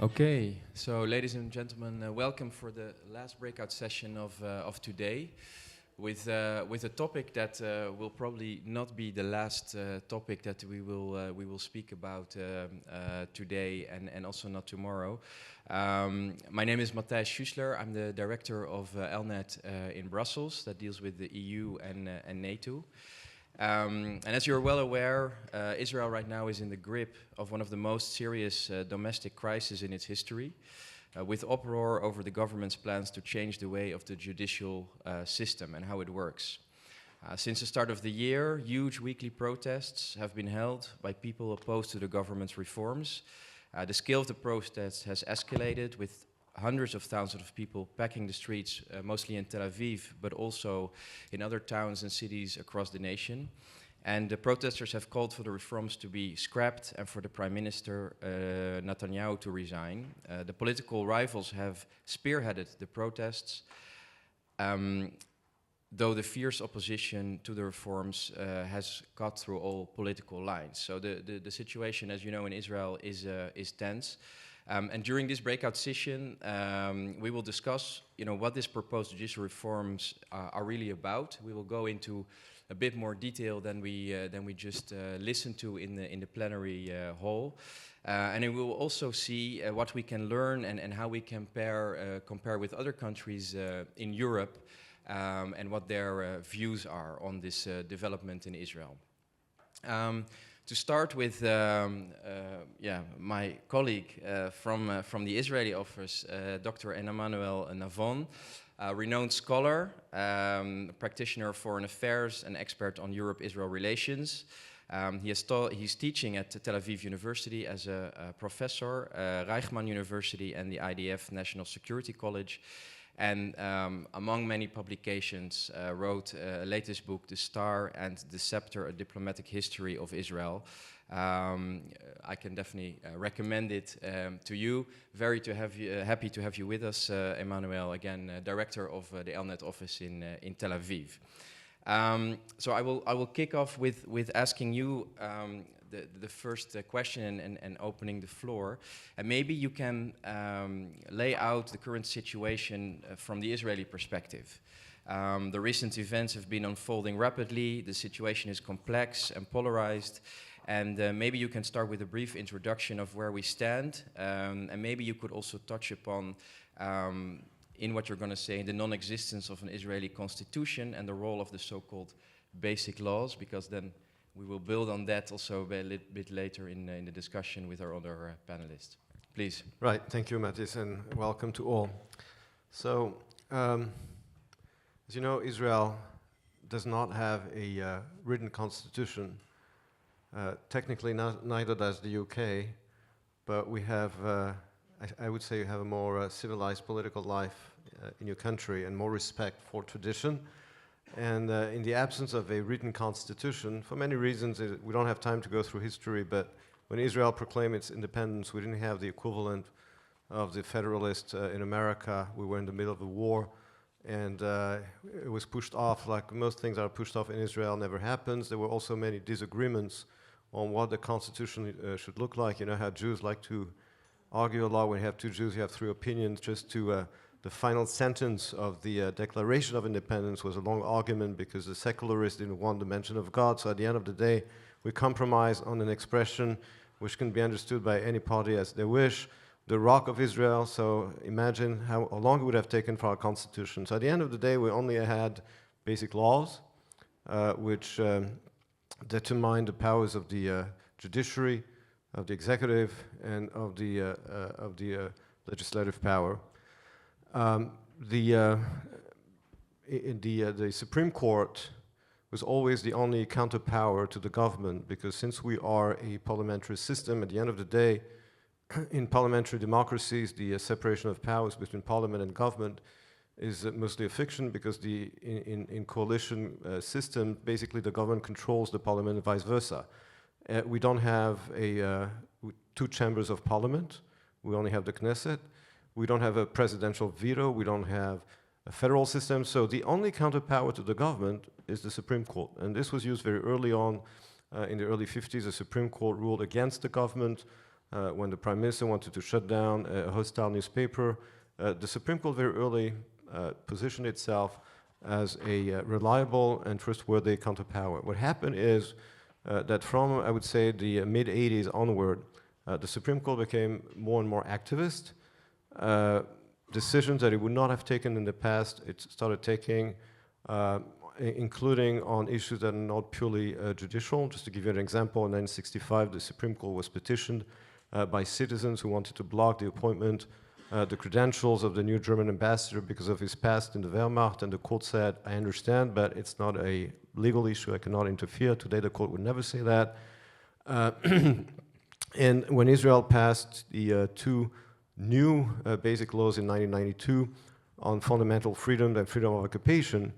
Okay, so ladies and gentlemen, welcome for the last breakout session of today, with a topic that will probably not be the last topic that we will speak about today and also not tomorrow. My name is Matthijs Schussler. I'm the director of ELNET in Brussels that deals with the EU and NATO. And as you're well aware, Israel right now is in the grip of one of the most serious domestic crises in its history, with uproar over the government's plans to change the way of the judicial system and how it works. Since the start of the year, huge weekly protests have been held by people opposed to the government's reforms. The scale of the protests has escalated, with hundreds of thousands of people packing the streets, mostly in Tel Aviv, but also in other towns and cities across the nation. And the protesters have called for the reforms to be scrapped and for the Prime Minister Netanyahu to resign. The political rivals have spearheaded the protests, though the fierce opposition to the reforms has cut through all political lines. So the situation, as you know, in Israel is tense. And during this breakout session, we will discuss, what these proposed judicial reforms are really about. We will go into a bit more detail than we just listened to in the plenary hall, and we will also see what we can learn and how we compare with other countries in Europe, and what their views are on this development in Israel. To start with, my colleague from the Israeli office, Dr. Emmanuel Navon, a renowned scholar, practitioner of foreign affairs, and expert on Europe-Israel relations. He's teaching at Tel Aviv University as a professor, Reichman University, and the IDF National Security College. And among many publications, wrote a latest book, The Star and the Scepter, A Diplomatic History of Israel. I can definitely recommend it to you. Happy to have you with us, Emmanuel, again, director of the ELNET office in Tel Aviv. So I will kick off with asking you the first question and opening the floor. And maybe you can lay out the current situation from the Israeli perspective. The recent events have been unfolding rapidly. The situation is complex and polarized. And maybe you can start with a brief introduction of where we stand. And maybe you could also touch upon, in what you're going to say, the non-existence of an Israeli constitution and the role of the so-called basic laws, because then we will build on that also a little bit later in the discussion with our other panelists. Please. Right, thank you, Matthijs, and welcome to all. So, as you know, Israel does not have a written constitution. Technically, neither does the UK, but we have, I would say, you have a more civilized political life in your country and more respect for tradition. And in the absence of a written constitution, for many reasons, we don't have time to go through history, but when Israel proclaimed its independence, we didn't have the equivalent of the Federalists in America. We were in the middle of a war, and it was pushed off, like most things are pushed off in Israel, never happens. There were also many disagreements on what the constitution should look like. You know how Jews like to argue a lot. When you have two Jews, you have three opinions. Just to the final sentence of the Declaration of Independence was a long argument because the secularists didn't want the mention of God. So at the end of the day, we compromise on an expression which can be understood by any party as they wish, the Rock of Israel. So imagine how long it would have taken for our constitution. So at the end of the day, we only had basic laws, which determine the powers of the judiciary, of the executive, and of the legislative power. The Supreme Court was always the only counterpower to the government, because since we are a parliamentary system, at the end of the day, in parliamentary democracies, the separation of powers between parliament and government is mostly a fiction, because in coalition system, basically the government controls the parliament and vice versa. We don't have two chambers of parliament. We only have the Knesset. We don't have a presidential veto. We don't have a federal system. So the only counterpower to the government is the Supreme Court. And this was used very early on. In the early 50s, the Supreme Court ruled against the government when the Prime Minister wanted to shut down a hostile newspaper, the Supreme Court very early positioned itself as a reliable and trustworthy counterpower. What happened is that from, I would say, the mid-80s onward, the Supreme Court became more and more activist. Decisions that it would not have taken in the past, it started taking, including on issues that are not purely judicial. Just to give you an example, in 1965, the Supreme Court was petitioned by citizens who wanted to block the appointment, the credentials of the new German ambassador because of his past in the Wehrmacht, and the court said, I understand, but it's not a legal issue, I cannot interfere. Today the court would never say that. And when Israel passed the two new basic laws in 1992 on fundamental freedom and freedom of occupation,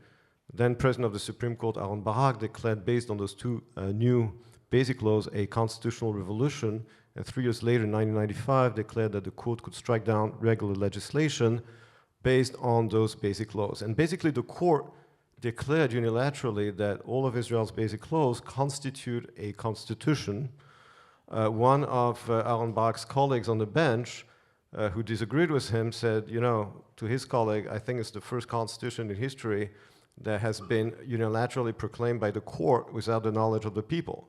then President of the Supreme Court, Aaron Barak, declared, based on those two new basic laws, a constitutional revolution, and 3 years later, in 1995, declared that the court could strike down regular legislation based on those basic laws. And basically, the court declared unilaterally that all of Israel's basic laws constitute a constitution. One of Aaron Barak's colleagues on the bench who disagreed with him said, you know, to his colleague, I think it's the first constitution in history that has been unilaterally proclaimed by the court without the knowledge of the people.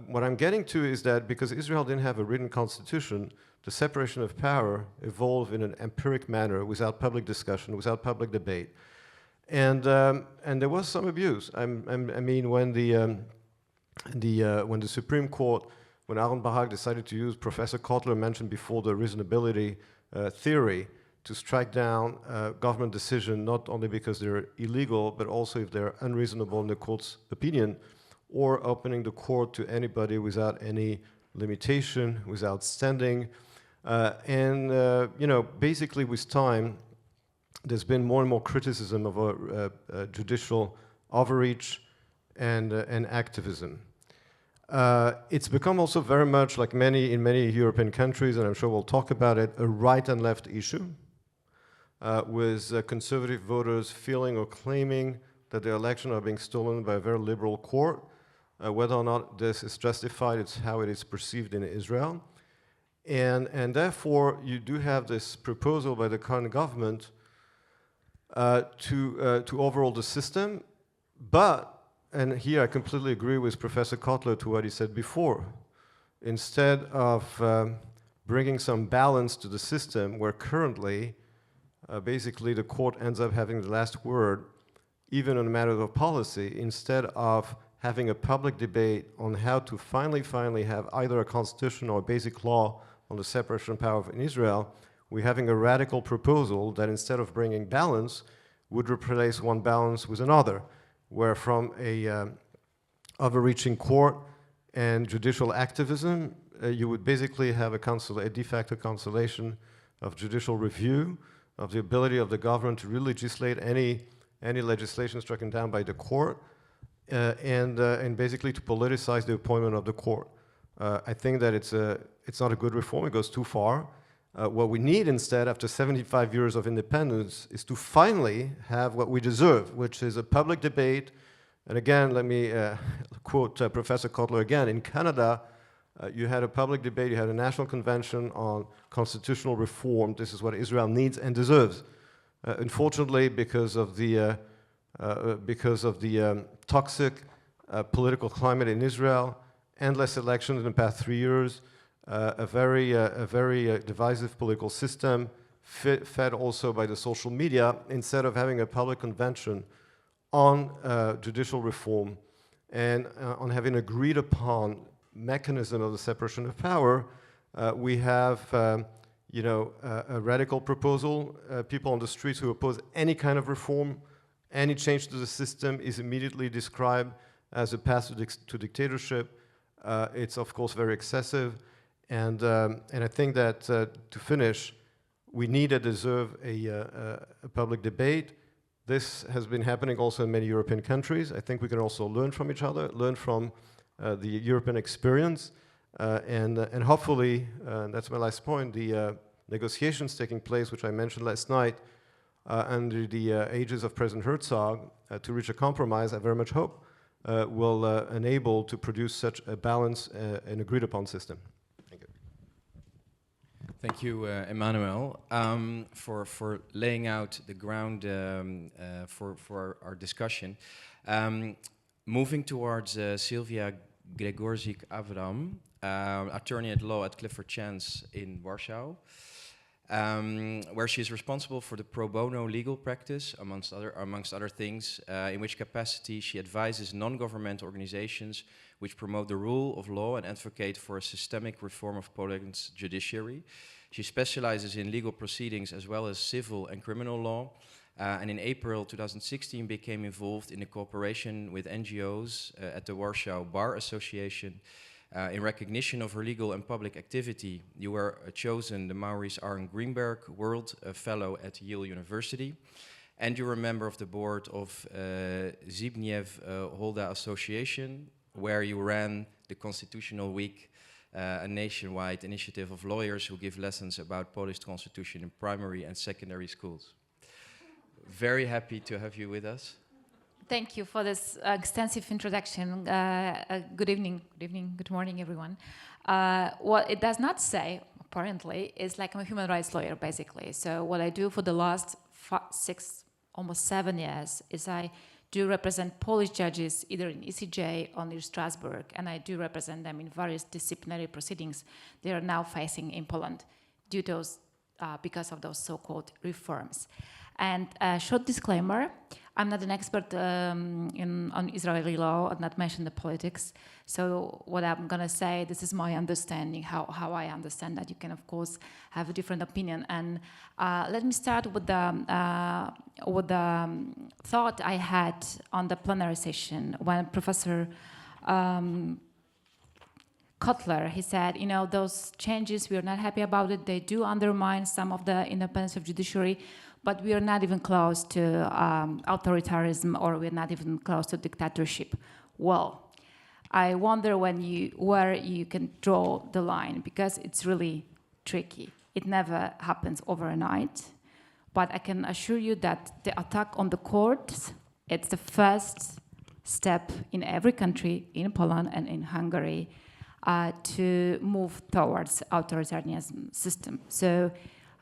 What I'm getting to is that because Israel didn't have a written constitution, the separation of power evolved in an empiric manner without public discussion, without public debate. And there was some abuse. I mean, when the Supreme Court, when Aaron Barak decided to use Professor Kotler mentioned before the reasonability theory to strike down government decision, not only because they're illegal, but also if they're unreasonable in the court's opinion, or opening the court to anybody without any limitation, without standing. You know, basically with time, there's been more and more criticism of judicial overreach and activism. It's become also very much, like in many European countries, and I'm sure we'll talk about it, a right and left issue, with conservative voters feeling or claiming that their elections are being stolen by a very liberal court. Whether or not this is justified, it's how it is perceived in Israel. And therefore, you do have this proposal by the current government to overhaul the system, but, and here I completely agree with Professor Kotler to what he said before, instead of bringing some balance to the system where currently, basically the court ends up having the last word, even on a matter of policy, instead of having a public debate on how to finally have either a constitution or a basic law on the separation of power in Israel, we're having a radical proposal that instead of bringing balance, would replace one balance with another, where from a overreaching court and judicial activism, you would basically have a de facto cancellation of judicial review, of the ability of the government to really legislate any legislation struck down by the court, and basically to politicize the appointment of the court. I think that it's not a good reform, it goes too far. What we need instead, after 75 years of independence, is to finally have what we deserve, which is a public debate. And again, let me quote Professor Kotler again. In Canada, you had a public debate, you had a national convention on constitutional reform. This is what Israel needs and deserves. Unfortunately, because of the toxic political climate in Israel, endless elections in the past 3 years, a very divisive political system, fed also by the social media, instead of having a public convention on judicial reform and on having agreed upon mechanism of the separation of power, we have you know, a radical proposal. People on the streets who oppose any kind of reform, any change to the system is immediately described as a path to dictatorship. It's of course very excessive, and I think that to finish, we need and deserve a public debate. This has been happening also in many European countries. I think we can also learn from each other, learn from the European experience, and hopefully, that's my last point, the negotiations taking place, which I mentioned last night, under the aegis of President Herzog, to reach a compromise, I very much hope, will enable to produce such a balanced and agreed upon system. Thank you. Thank you, Emmanuel, for laying out the ground for our discussion. Moving towards Sylwia Gregorczyk-Abram, attorney at law at Clifford Chance in Warsaw, where she is responsible for the pro bono legal practice, amongst other things, in which capacity she advises non-governmental organizations which promote the rule of law and advocate for a systemic reform of Poland's judiciary. She specializes in legal proceedings as well as civil and criminal law, and in April 2016 became involved in a cooperation with NGOs at the Warsaw Bar Association. In recognition of her legal and public activity, you were chosen the Maurice R. Greenberg World Fellow at Yale University, and you're a member of the board of Zbigniew Holda Association, where you ran the Constitutional Week, a nationwide initiative of lawyers who give lessons about Polish constitution in primary and secondary schools. Very happy to have you with us. Thank you for this extensive introduction. Good evening, good morning, everyone. What it does not say, apparently, is like I'm a human rights lawyer, basically. So what I do for the last 6, almost 7 years is I do represent Polish judges either in ECJ or near Strasbourg, and I do represent them in various disciplinary proceedings they are now facing in Poland due to those, because of those so-called reforms. And a short disclaimer, I'm not an expert on Israeli law. I've not mentioned the politics. So what I'm going to say, this is my understanding, how I understand that. You can, of course, have a different opinion. And let me start with the thought I had on the plenary session when Professor Kotler, he said, you know, those changes, we are not happy about it. They do undermine some of the independence of judiciary, but we are not even close to authoritarianism, or we're not even close to dictatorship. Well, I wonder where you can draw the line, because it's really tricky. It never happens overnight, but I can assure you that the attack on the courts, it's the first step in every country, in Poland and in Hungary, to move towards authoritarianism system. So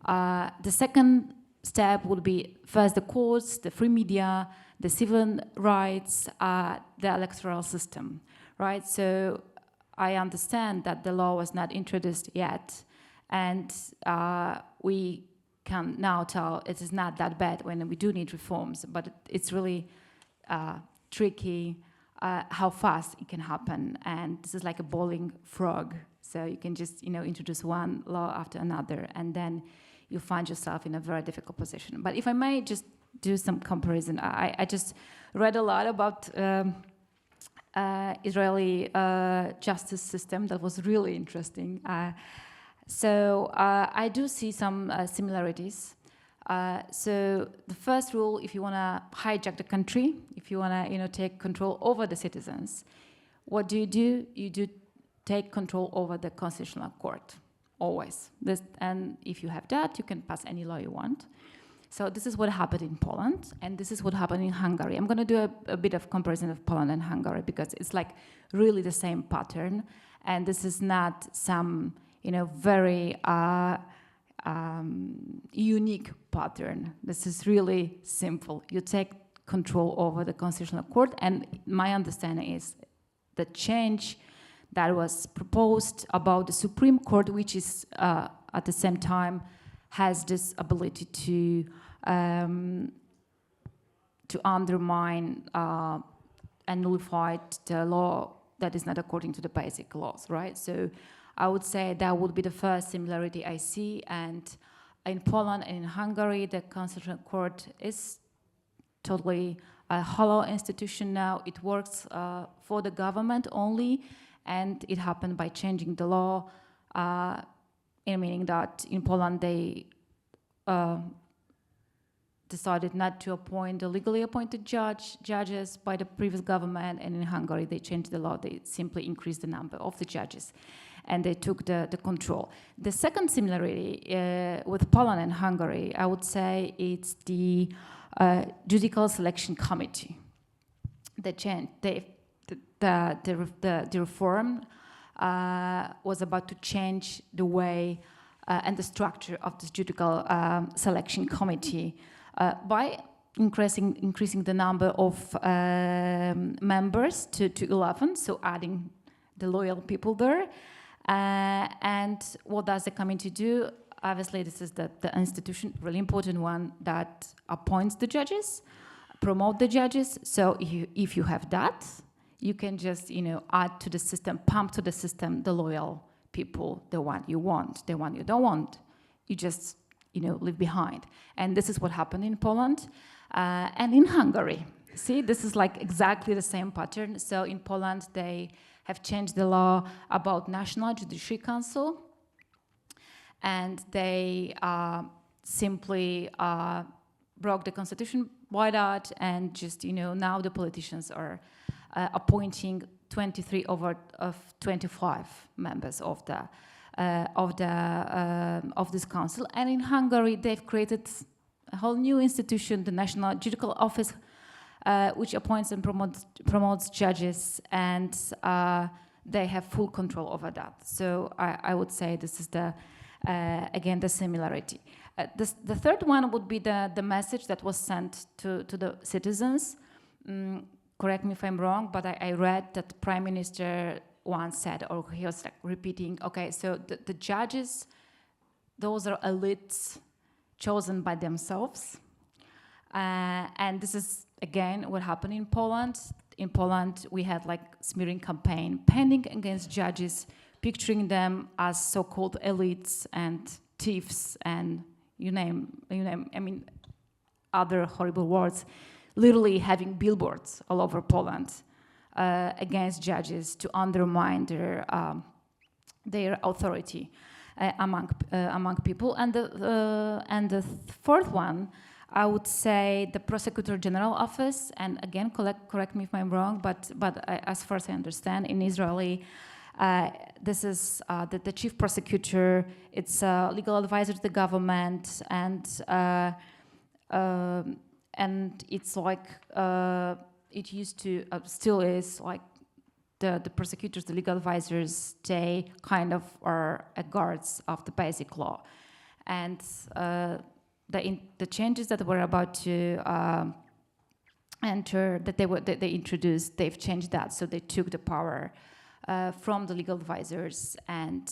the second step would be first the courts, the free media, the civil rights, the electoral system, right? So I understand that the law was not introduced yet, and we can now tell it is not that bad when we do need reforms, but it's really tricky how fast it can happen, and this is like a boiling frog. So you can just, you know, introduce one law after another, and then you find yourself in a very difficult position. But if I may just do some comparison, I just read a lot about Israeli justice system. That was really interesting. So I do see some similarities. So the first rule, if you want to hijack the country, if you want to, you know, take control over the citizens, what do? You do take control over the Constitutional Court. Always. And if you have that, you can pass any law you want. So this is what happened in Poland, and this is what happened in Hungary. I'm going to do a bit of comparison of Poland and Hungary, because it's like really the same pattern, and this is not some, you know, very unique pattern. This is really simple. You take control over the Constitutional Court, and my understanding is the change that was proposed about the Supreme Court, which is at the same time has this ability to undermine and nullify the law that is not according to the basic laws, right? So I would say that would be the first similarity I see. And in Poland and in Hungary, the Constitutional Court is totally a hollow institution now. It works for the government only. And it happened by changing the law, meaning that in Poland they decided not to appoint the legally appointed judges by the previous government, and in Hungary they changed the law. They simply increased the number of the judges, and they took the control. The second similarity with Poland and Hungary, I would say, it's the Judicial Selection Committee. The reform was about to change the way and the structure of this judicial selection committee by increasing the number of members to 11, so adding the loyal people there. And what does the committee do? Obviously, this is the institution, really important one, that appoints the judges, promote the judges. So if you have that, you can just, add to the system, pump to the system the loyal people, the one you want, the one you don't want, you just, leave behind. And this is what happened in Poland and in Hungary. See, this is like exactly the same pattern. So in Poland, they have changed the law about National Judiciary Council, and they simply broke the constitution by that, and just, now the politicians are appointing 23 of 25 members of this council. And in Hungary, they've created a whole new institution, the National Judicial Office, which appoints and promotes judges, and they have full control over that. So I would say this is again the similarity. The third one would be the message that was sent to the citizens. Correct me if I'm wrong, but I read that the Prime Minister once said, or he was repeating, okay, so the judges, those are elites chosen by themselves. And this is, again, what happened in Poland. In Poland, we had smearing campaign pending against judges, picturing them as so-called elites and thieves and you name, other horrible words, literally having billboards all over Poland against judges to undermine their authority among people. And the fourth one, I would say the Prosecutor General Office, and again, correct me if I'm wrong, but as far as I understand, in Israeli, this is the chief prosecutor. It's a legal advisor to the government, and it's it used to still is the prosecutors, the legal advisors. They kind of are guards of the basic law, and the changes that were about to enter, that they introduced, they've changed that. So they took the power from the legal advisors, and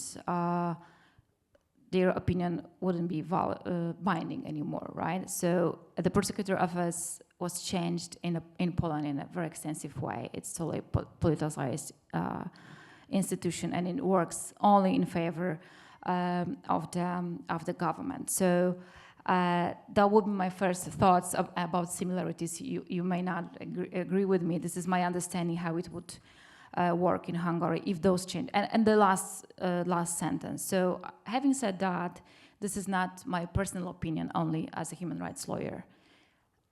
their opinion wouldn't be binding anymore, right? So the prosecutor office was changed in Poland in a very extensive way. It's totally politicized institution, and it works only in favor of the government. So that would be my first thoughts about similarities. You may not agree with me. This is my understanding how it would work in Hungary if those change. And the last sentence. So having said that, this is not my personal opinion only as a human rights lawyer.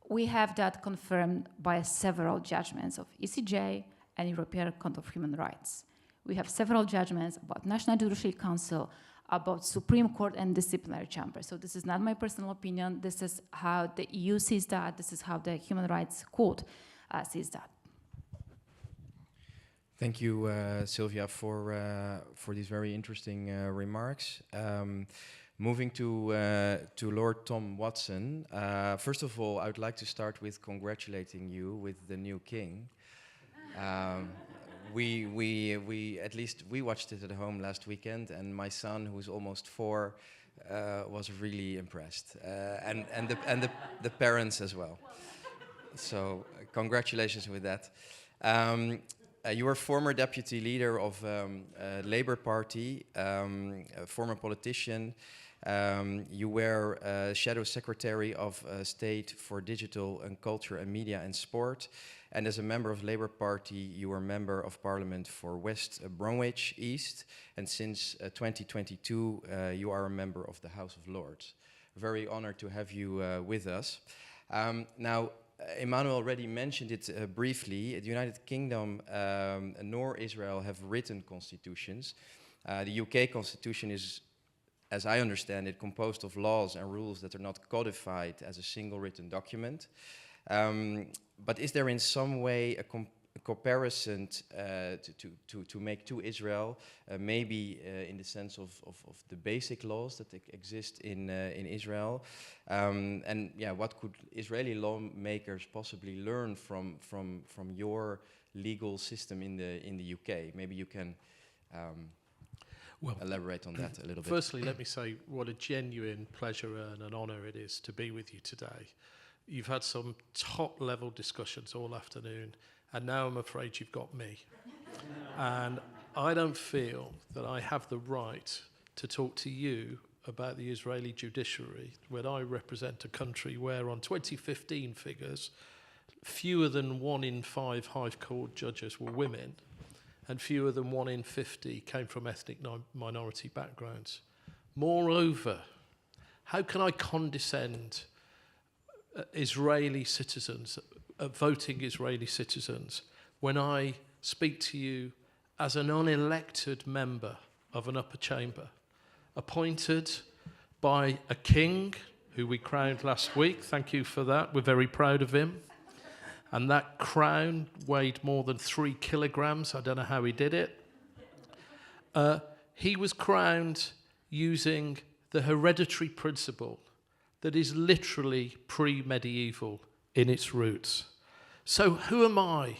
We have that confirmed by several judgments of ECJ and European Court of Human Rights. We have several judgments about National Judicial Council, about Supreme Court and disciplinary chamber. So this is not my personal opinion. This is how the EU sees that. This is how the Human Rights Court sees that. Thank you, Sylwia, for these very interesting remarks. Moving to Lord Tom Watson. First of all, I would like to start with congratulating you with the new king. We at least we watched it at home last weekend, and my son, who's almost 4, was really impressed, and the parents as well. So congratulations with that. You were former deputy leader of Labour Party, a former politician. You were shadow secretary of State for Digital and Culture and Media and Sport. And as a member of Labour Party, you were member of Parliament for West Bromwich East. And since 2022, you are a member of the House of Lords. Very honored to have you with us. Now, Emmanuel already mentioned it briefly. The United Kingdom nor Israel have written constitutions. The UK constitution is, as I understand it, composed of laws and rules that are not codified as a single written document. But is there in some way comparison to make to Israel, maybe in the sense of the basic laws that exist in Israel, and yeah, what could Israeli lawmakers possibly learn from your legal system in the UK? Maybe you can elaborate on that a little bit. Firstly, let me say what a genuine pleasure and an honour it is to be with you today. You've had some top-level discussions all afternoon, and now I'm afraid you've got me. And I don't feel that I have the right to talk to you about the Israeli judiciary when I represent a country where, on 2015 figures, fewer than 1 in 5 High Court judges were women, and fewer than 1 in 50 came from ethnic minority backgrounds. Moreover, how can I condescend Israeli citizens, voting Israeli citizens, when I speak to you as an unelected member of an upper chamber, appointed by a king who we crowned last week? Thank you for that. We're very proud of him. And that crown weighed more than 3 kilograms. I don't know how he did it. He was crowned using the hereditary principle that is literally pre-medieval in its roots. So who am I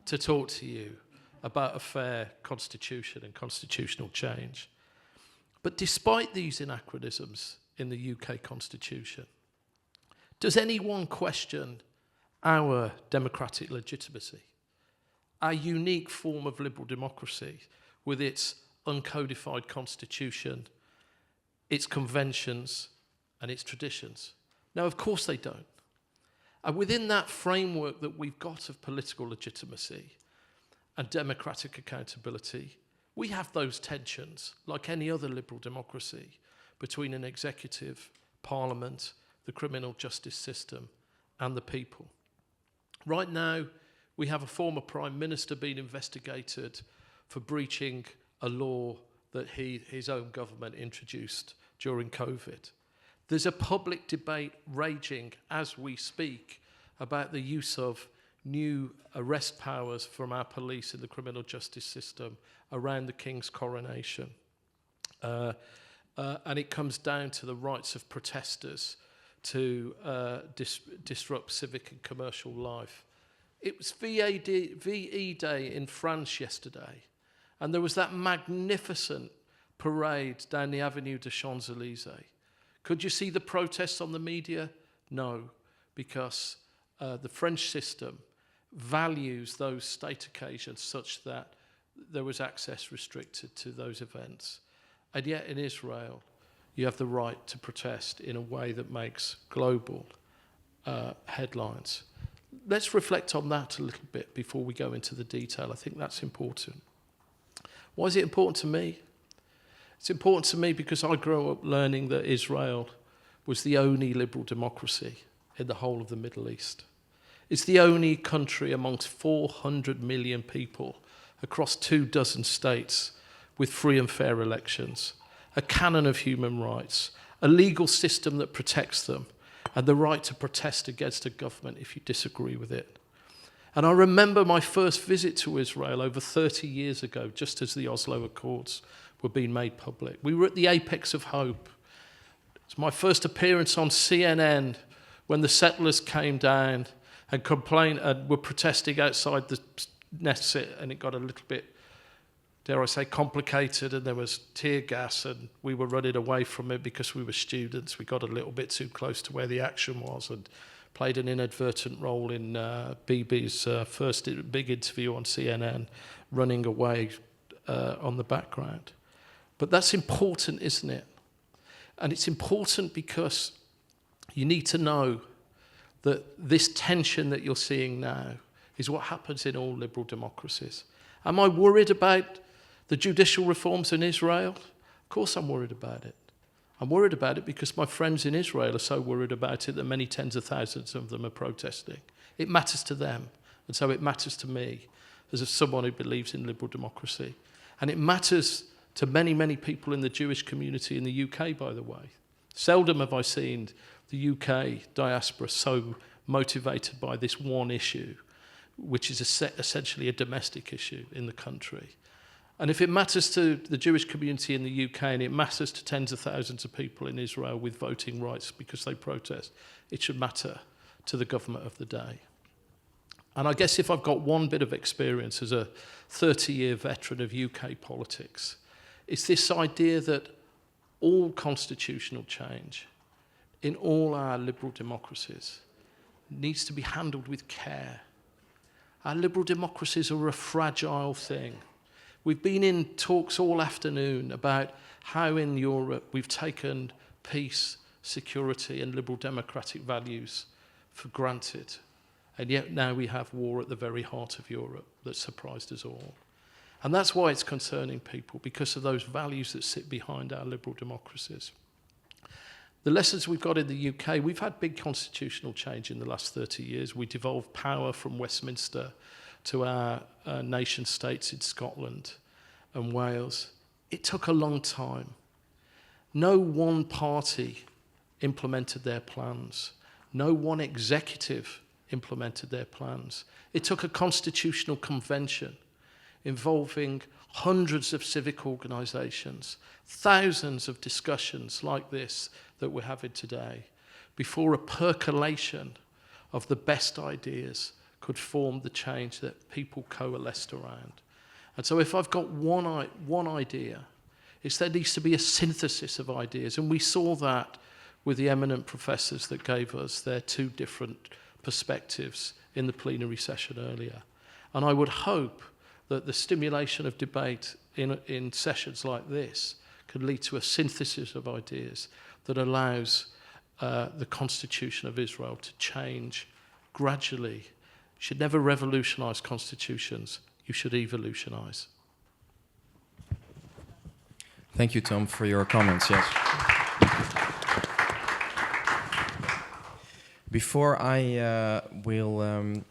to talk to you about a fair constitution and constitutional change? But despite these anachronisms in the UK constitution, does anyone question our democratic legitimacy, our unique form of liberal democracy with its uncodified constitution, its conventions, and its traditions? No, of course they don't. And within that framework that we've got of political legitimacy and democratic accountability, we have those tensions, like any other liberal democracy, between an executive, parliament, the criminal justice system, and the people. Right now, we have a former prime minister being investigated for breaching a law that his own government introduced during COVID. There's a public debate raging as we speak about the use of new arrest powers from our police in the criminal justice system around the King's coronation. And it comes down to the rights of protesters to disrupt civic and commercial life. It was VE Day in France yesterday, and there was that magnificent parade down the Avenue des Champs-Élysées. Could you see the protests on the media? No, because the French system values those state occasions such that there was access restricted to those events. And yet in Israel, you have the right to protest in a way that makes global headlines. Let's reflect on that a little bit before we go into the detail. I think that's important. Why is it important to me? It's important to me because I grew up learning that Israel was the only liberal democracy in the whole of the Middle East. It's the only country amongst 400 million people across 24 states with free and fair elections, a canon of human rights, a legal system that protects them, and the right to protest against a government if you disagree with it. And I remember my first visit to Israel over 30 years ago, just as the Oslo Accords were being made public. We were at the apex of hope. It's my first appearance on CNN when the settlers came down and complained and were protesting outside the Knesset, and it got a little bit, dare I say, complicated, and there was tear gas, and we were running away from it because we were students. We got a little bit too close to where the action was and played an inadvertent role in Bibi's first big interview on CNN, running away on the background. But that's important, isn't it? And it's important because you need to know that this tension that you're seeing now is what happens in all liberal democracies. Am I worried about the judicial reforms in Israel? Of course I'm worried about it. I'm worried about it because my friends in Israel are so worried about it that many tens of thousands of them are protesting. It matters to them, and so it matters to me as someone who believes in liberal democracy. And it matters to many, many people in the Jewish community in the UK, by the way. Seldom have I seen the UK diaspora so motivated by this one issue, which is essentially a domestic issue in the country. And if it matters to the Jewish community in the UK and it matters to tens of thousands of people in Israel with voting rights because they protest, it should matter to the government of the day. And I guess if I've got one bit of experience as a 30-year veteran of UK politics, it's this idea that all constitutional change in all our liberal democracies needs to be handled with care. Our liberal democracies are a fragile thing. We've been in talks all afternoon about how in Europe we've taken peace, security, and liberal democratic values for granted. And yet now we have war at the very heart of Europe that surprised us all. And that's why it's concerning people, because of those values that sit behind our liberal democracies. The lessons we've got in the UK, we've had big constitutional change in the last 30 years. We devolved power from Westminster to our nation states in Scotland and Wales. It took a long time. No one party implemented their plans. No one executive implemented their plans. It took a constitutional convention involving hundreds of civic organisations, thousands of discussions like this that we're having today, before a percolation of the best ideas could form the change that people coalesced around. And so if I've got one idea, it's there needs to be a synthesis of ideas. And we saw that with the eminent professors that gave us their two different perspectives in the plenary session earlier. And I would hope that the stimulation of debate in sessions like this could lead to a synthesis of ideas that allows the Constitution of Israel to change gradually. You should never revolutionize constitutions. You should evolutionize. Thank you, Tom, for your comments. Yes. Before I will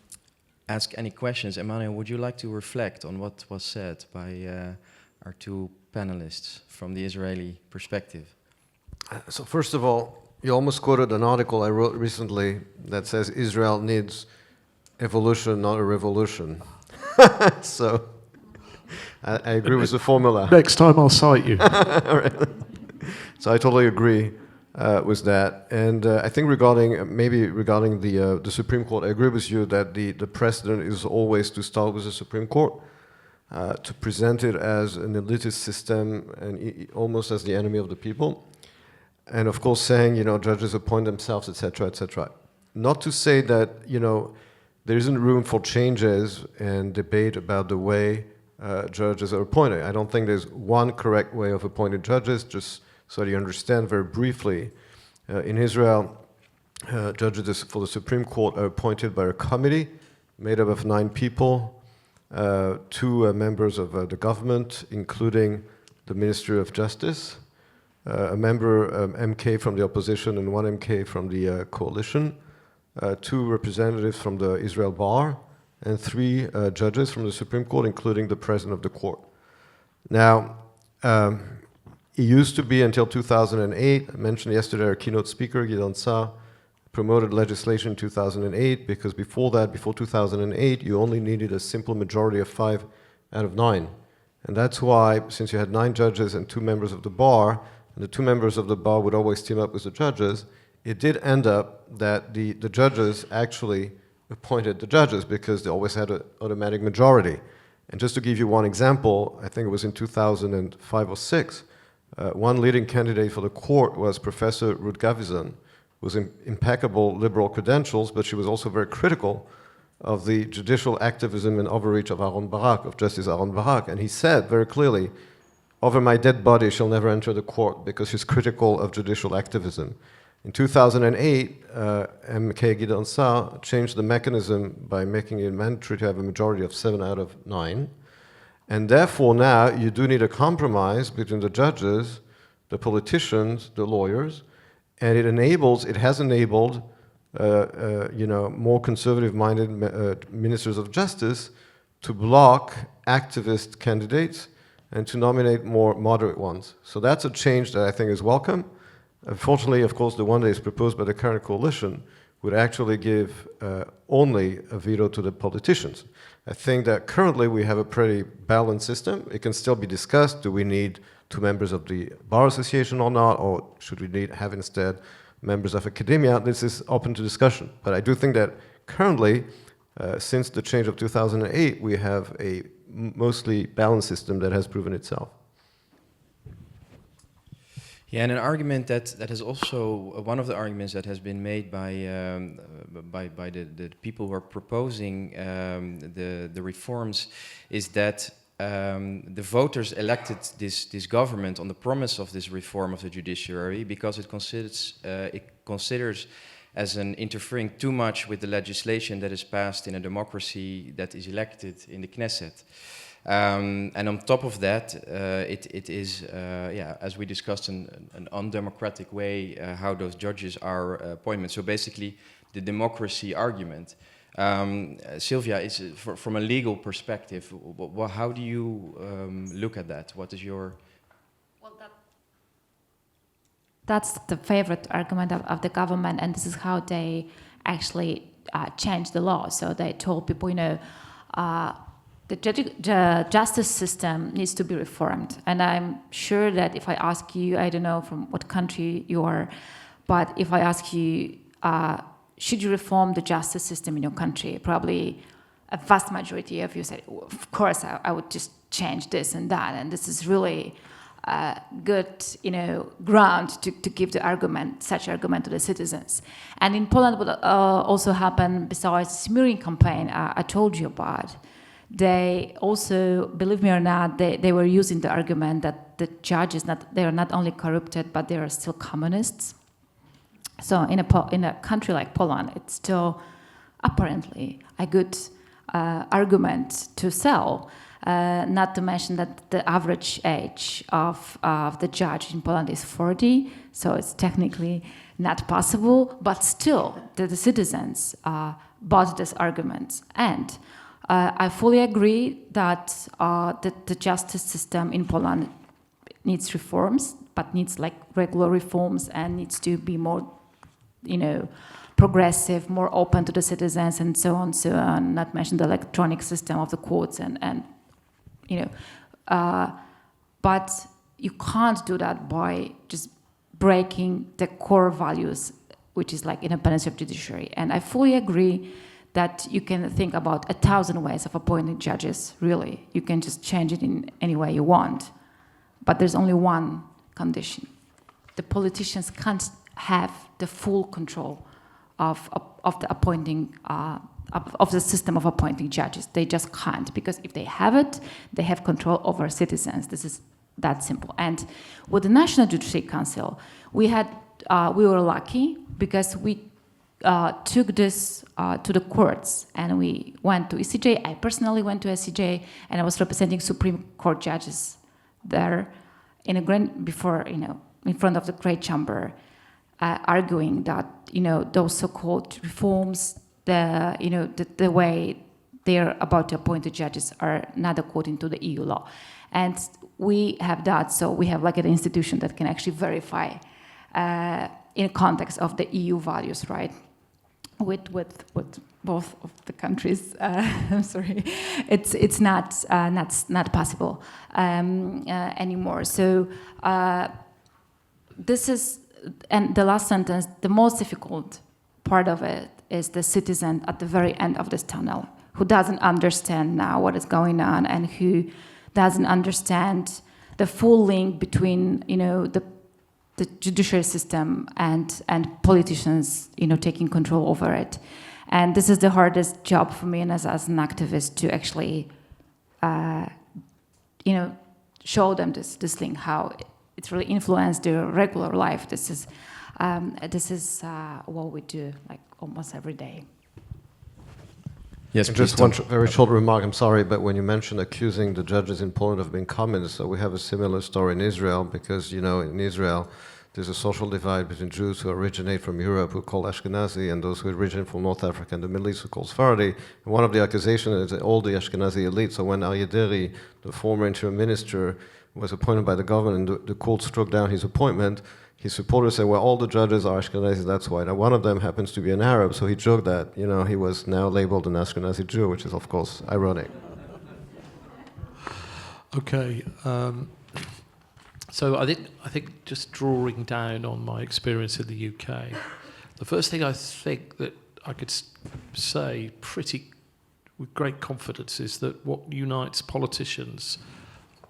ask any questions, Emmanuel, would you like to reflect on what was said by our two panelists from the Israeli perspective? So first of all, you almost quoted an article I wrote recently that says Israel needs evolution, not a revolution. So I agree with the formula. Next time I'll cite you. So I totally agree with that. And I think regarding the Supreme Court, I agree with you that the precedent is always to start with the Supreme Court, to present it as an elitist system and almost as the enemy of the people. And of course saying, judges appoint themselves, etc., etc. Not to say that, there isn't room for changes and debate about the way judges are appointed. I don't think there's one correct way of appointing judges. Just so you understand very briefly, in Israel, judges for the Supreme Court are appointed by a committee made up of 9 people, 2 members of the government, including the Ministry of Justice, a member, MK from the opposition and 1 MK from the coalition, 2 representatives from the Israel Bar, and 3 judges from the Supreme Court, including the president of the court. Now, it used to be until 2008, I mentioned yesterday our keynote speaker, Gideon Sa'ar, promoted legislation in 2008, because before that, before 2008, you only needed a simple majority of 5 out of 9. And that's why, since you had 9 judges and 2 members of the bar, and the 2 members of the bar would always team up with the judges, it did end up that the judges actually appointed the judges because they always had an automatic majority. And just to give you one example, I think it was in 2005 or 6, one leading candidate for the court was Professor Ruth Gavizon, who was impeccable liberal credentials, but she was also very critical of the judicial activism and overreach of Aaron Barak, of Justice Aaron Barak. And he said very clearly, "Over my dead body she'll never enter the court," because she's critical of judicial activism. In 2008, MK Gideon Sa'ar changed the mechanism by making it mandatory to have a majority of 7 out of 9. And therefore now you do need a compromise between the judges, the politicians, the lawyers, and it has enabled more conservative-minded ministers of justice to block activist candidates and to nominate more moderate ones. So that's a change that I think is welcome. Unfortunately, of course, the one that is proposed by the current coalition would actually give only a veto to the politicians. I think that currently we have a pretty balanced system. It can still be discussed. Do we need 2 members of the Bar Association or not? Or should we have instead members of academia? This is open to discussion. But I do think that currently, since the change of 2008, we have a mostly balanced system that has proven itself. Yeah, and an argument that has also, one of the arguments that has been made by the people who are proposing the reforms is that the voters elected this government on the promise of this reform of the judiciary because it considers as an interfering too much with the legislation that is passed in a democracy that is elected in the Knesset. And on top of that, it is, as we discussed, an undemocratic way how those judges are appointed. So basically, the democracy argument. Sylwia, from a legal perspective, how do you look at that? What is your... That's the favorite argument of the government, and this is how they actually changed the law. So they told people, the justice system needs to be reformed. And I'm sure that if I ask you, I don't know from what country you are, but if I ask you, should you reform the justice system in your country? Probably a vast majority of you say, of course, I would just change this and that, and this is really good, ground to give such argument to the citizens. And in Poland, what also happened besides the smearing campaign I told you about, they also, believe me or not, they were using the argument that the judges, they are not only corrupted, but they are still communists. So in a country like Poland, it's still apparently a good argument to sell. Not to mention that the average age of the judge in Poland is 40, so it's technically not possible, but still the citizens bought this argument. And I fully agree that the justice system in Poland needs reforms, but needs like regular reforms and needs to be more, progressive, more open to the citizens and so on, not mention the electronic system of the courts and but you can't do that by just breaking the core values, which is like independence of judiciary. And I fully agree that you can think about 1,000 ways of appointing judges, really. You can just change it in any way you want. But there's only one condition. The politicians can't have the full control of the appointing of the system of appointing judges. They just can't, because if they have it, they have control over citizens. This is that simple. And with the National Judiciary Council, we were lucky because we took this to the courts, and we went to ECJ. I personally went to ECJ, and I was representing Supreme Court judges there in front of the Great Chamber, arguing that those so-called reforms, the way they're about to appoint the judges are not according to the EU law. And we have that, so we have like an institution that can actually verify in context of the EU values, right? With both of the countries, I'm sorry, it's not possible anymore. So this is, and the last sentence, the most difficult part of it is the citizen at the very end of this tunnel, who doesn't understand now what is going on, and who doesn't understand the full link between the judiciary system and politicians taking control over it. And this is the hardest job for me, and as an activist, to actually show them this link, how it's really influenced their regular life. This is what we do like almost every day. Yes, just one very short remark, I'm sorry, but when you mentioned accusing the judges in Poland of being communists, so we have a similar story in Israel, because, in Israel, there's a social divide between Jews who originate from Europe, who are called Ashkenazi, and those who originate from North Africa and the Middle East, who are called Sephardi. And one of the accusations is that all the Ashkenazi elite, so when Aryeh Deri, the former interior minister, was appointed by the government and the court struck down his appointment, his supporters said, well, all the judges are Ashkenazi, that's why. Now, one of them happens to be an Arab, so he joked that, you know, he was now labeled an Ashkenazi Jew, which is, of course, ironic. Okay. So I think just drawing down on my experience in the UK, the first thing I think that I could say pretty with great confidence is that what unites politicians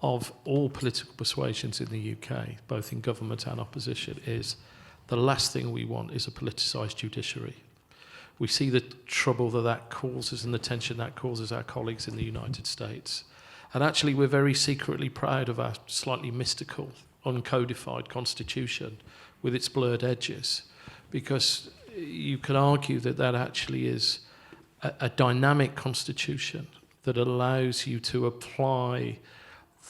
of all political persuasions in the UK, both in government and opposition, is the last thing we want is a politicised judiciary. We see the trouble that causes and the tension that causes our colleagues in the United States. And actually, we're very secretly proud of our slightly mystical, uncodified constitution with its blurred edges, because you can argue that that actually is a dynamic constitution that allows you to apply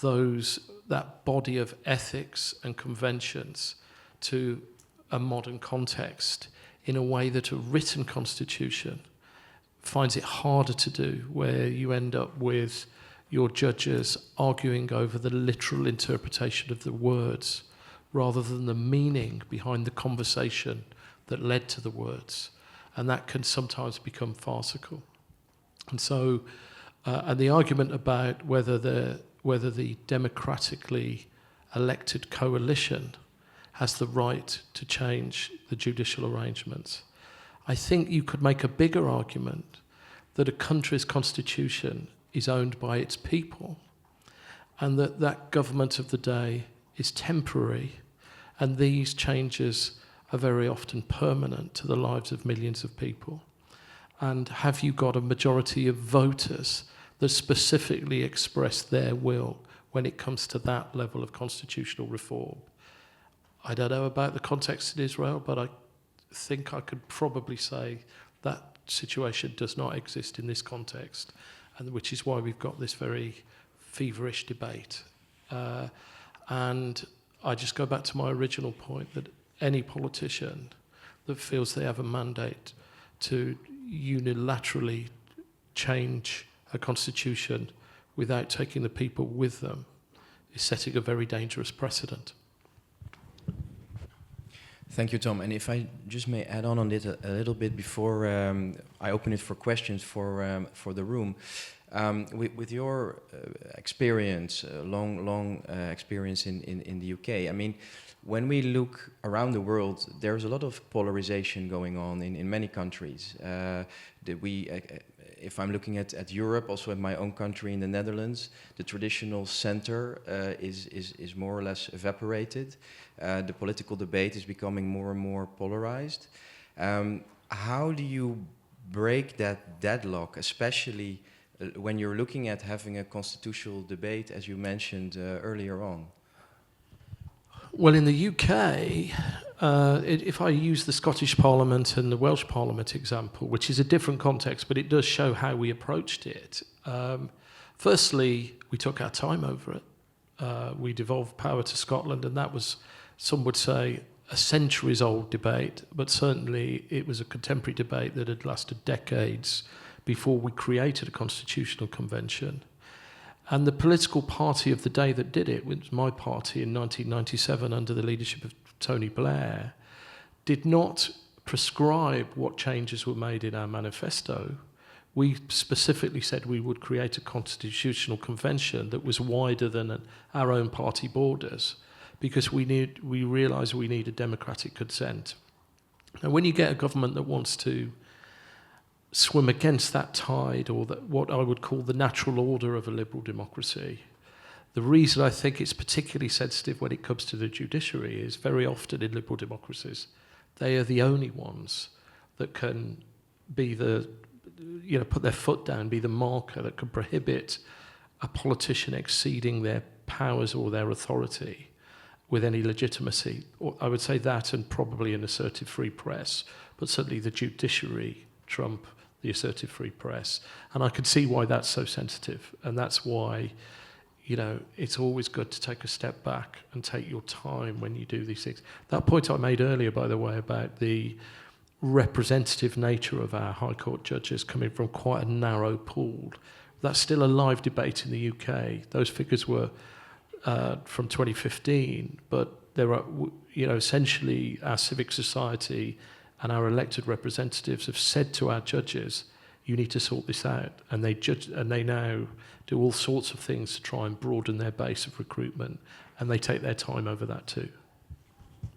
that body of ethics and conventions to a modern context in a way that a written constitution finds it harder to do, where you end up with your judges arguing over the literal interpretation of the words rather than the meaning behind the conversation that led to the words. And that can sometimes become farcical. And so, and the argument about whether the democratically elected coalition has the right to change the judicial arrangements, I think you could make a bigger argument that a country's constitution is owned by its people, and that government of the day is temporary, and these changes are very often permanent to the lives of millions of people. And have you got a majority of voters that specifically express their will when it comes to that level of constitutional reform? I don't know about the context in Israel, but I think I could probably say that situation does not exist in this context, and which is why we've got this very feverish debate. And I just go back to my original point that any politician that feels they have a mandate to unilaterally change a constitution without taking the people with them is setting a very dangerous precedent. Thank you, Tom. And if I just may add on it a little bit before I open it for questions for the room. With your experience, long experience in the UK, I mean, when we look around the world, there's a lot of polarization going on in many countries. If I'm looking at Europe, also in my own country, in the Netherlands, the traditional center is more or less evaporated. The political debate is becoming more and more polarized. How do you break that deadlock, especially when you're looking at having a constitutional debate, as you mentioned earlier on? Well, in the UK, if I use the Scottish Parliament and the Welsh Parliament example, which is a different context, but it does show how we approached it. Firstly, we took our time over it. We devolved power to Scotland, and that was, some would say, a centuries-old debate, but certainly it was a contemporary debate that had lasted decades before we created a constitutional convention. And the political party of the day that did it, which was my party in 1997 under the leadership of Tony Blair, did not prescribe what changes were made in our manifesto. We specifically said we would create a constitutional convention that was wider than our own party borders, because we realised we needed democratic consent. Now, when you get a government that wants to swim against that tide, or what I would call the natural order of a liberal democracy, the reason I think it's particularly sensitive when it comes to the judiciary is very often in liberal democracies, they are the only ones that can be put their foot down, be the marker that can prohibit a politician exceeding their powers or their authority with any legitimacy. Or I would say that, and probably an assertive free press, but certainly the judiciary trump the assertive free press. And I could see why that's so sensitive. And that's why, it's always good to take a step back and take your time when you do these things. That point I made earlier, by the way, about the representative nature of our High Court judges coming from quite a narrow pool, that's still a live debate in the UK. Those figures were from 2015, but there are, essentially our civic society and our elected representatives have said to our judges, you need to sort this out, and they now do all sorts of things to try and broaden their base of recruitment, and they take their time over that too.